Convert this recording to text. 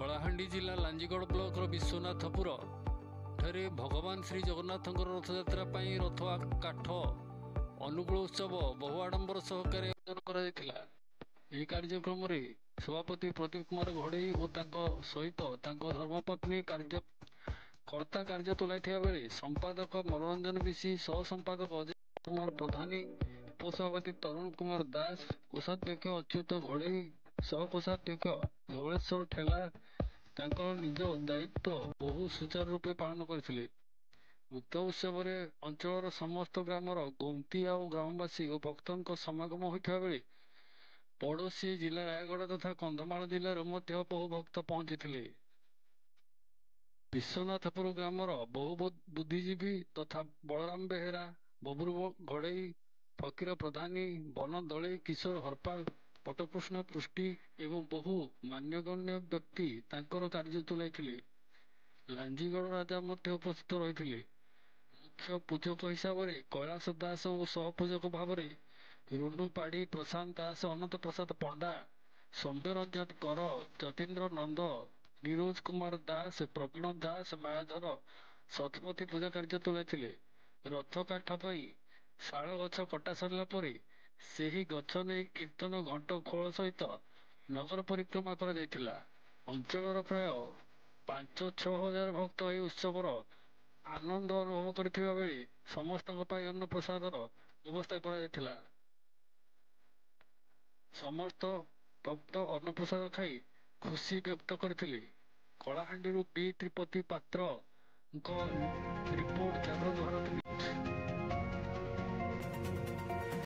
କଳାହାଣ୍ଡି ଜିଲ୍ଲା ଲାଞ୍ଜିଗଡ଼ ବ୍ଲକର ବିଶ୍ୱନାଥପୁର ଠାରେ ଭଗବାନ ଶ୍ରୀ ଜଗନ୍ନାଥଙ୍କର ରଥଯାତ୍ରା ପାଇଁ ରଥ କାଠ ଅନୁକୂଳ ଉତ୍ସବ ବହୁ ଆଡମ୍ବର ସହକାରେ ଆୟୋଜନ କରାଯାଇଥିଲା। ଏହି କାର୍ଯ୍ୟକ୍ରମରେ ସଭାପତି ପ୍ରଦୀପ କୁମାର ଘଡ଼େଇ ଓ ତାଙ୍କ ସହିତ ତାଙ୍କ ଧର୍ମପତ୍ନୀ କର୍ତ୍ତା କାର୍ଯ୍ୟ ତୁଲାଇଥିବା ବେଳେ ସମ୍ପାଦକ ମନୋରଞ୍ଜନ ବିଶି, ସହ ସମ୍ପାଦକ ଅଜୟ କୁମାର ପ୍ରଧାନୀ, ଉପସଭାପତି ତରୁଣ କୁମାର ଦାସ, କୋଷାଧ୍ୟକ୍ଷ ଅଚ୍ୟୁତ ଘଡ଼େଇ, ସହ କୋଷାଧ୍ୟକ୍ଷ ଧବଳେଶ୍ୱର ଠେଲା ତାଙ୍କର ନିଜ ଦାୟିତ୍ୱ ବହୁ ସୁଚାରୁ ରୂପେ ପାଳନ କରିଥିଲେ। ଉକ୍ତ ଉତ୍ସବରେ ଅଞ୍ଚଳର ସମସ୍ତ ଗ୍ରାମର ଗୁମ୍ଫି ଆଉ ଗ୍ରାମବାସୀ ଓ ଭକ୍ତଙ୍କ ସମାଗମ ହୋଇଥିବା ବେଳେ ପଡ଼ୋଶୀ ଜିଲ୍ଲା ରାୟଗଡ଼ା ତଥା କନ୍ଧମାଳ ଜିଲ୍ଲାରୁ ମଧ୍ୟ ବହୁ ଭକ୍ତ ପହଞ୍ଚିଥିଲେ। ବିଶ୍ୱନାଥପୁର ଗ୍ରାମର ବହୁ ବୁଦ୍ଧିଜୀବୀ ତଥା ବଳରାମ ବେହେରା, ବବୁଲ ଘଡ଼େଇ, ଫକୀର ପ୍ରଧାନୀ, ବନ ଦଳେଇ, କିଶୋର ହରପାଳ, ପଟକୃଷ୍ଣ ପୃଷ୍ଟି ଏବଂ ବହୁ ମାନ୍ୟଗଣ୍ୟ ବ୍ୟକ୍ତି ତାଙ୍କର କାର୍ଯ୍ୟ ତୁଲାଇଥିଲେ। ଲାଞ୍ଜିଗଡ଼ ରାଜା ମଧ୍ୟ ଉପସ୍ଥିତ ରହିଥିଲେ। ମୁଖ୍ୟ ପୂଜକ ହିସାବରେ କୈଳାସ ଦାସ ଓ ସହପୂଜକ ଭାବରେ ରୁନୁ ପାଢ଼ୀ, ପ୍ରଶାନ୍ତ ଦାସ, ଅନନ୍ତ ପ୍ରସାଦ ପଣ୍ଡା, ସୌମ୍ୟରଞ୍ଜନ କର, ଯତୀନ୍ଦ୍ର ନନ୍ଦ, ନିରୋଜ କୁମାର ଦାସ, ପ୍ରବୀଣ ଦାସ, ମାୟାଧର ଶତପଥୀ ପୂଜା କାର୍ଯ୍ୟ ତୁଲାଇଥିଲେ। ରଥ କାଠ ପାଇଁ ଶାଳ ଗଛ କଟା ସରିଲା ପରେ ସେହି ଗଛ ନେଇ କୀର୍ତ୍ତନ, ଘଣ୍ଟ, ଖୋଳ ସହିତ ନଗର ପରିକ୍ରମା କରାଯାଇଥିଲା। ଅଞ୍ଚଳର ପ୍ରାୟ 5-6 ହଜାର ଭକ୍ତ ଏହି ଉତ୍ସବର ଆନନ୍ଦ ଅନୁଭବ କରିଥିବା ବେଳେ ସମସ୍ତଙ୍କ ପାଇଁ ଅନ୍ନ ପ୍ରସାଦର ବ୍ୟବସ୍ଥା କରାଯାଇଥିଲା। ସମସ୍ତ ଭକ୍ତ ଅନ୍ନପ୍ରସାଦ ଖାଇ ଖୁସି ବ୍ୟକ୍ତ କରିଥିଲେ। କଳାହାଣ୍ଡିରୁ ବି ତ୍ରିପତି ପାତ୍ରଙ୍କ ରିପୋର୍ଟ, ଜାଗରଣ ଭାରତ ନ୍ୟୁଜ୍।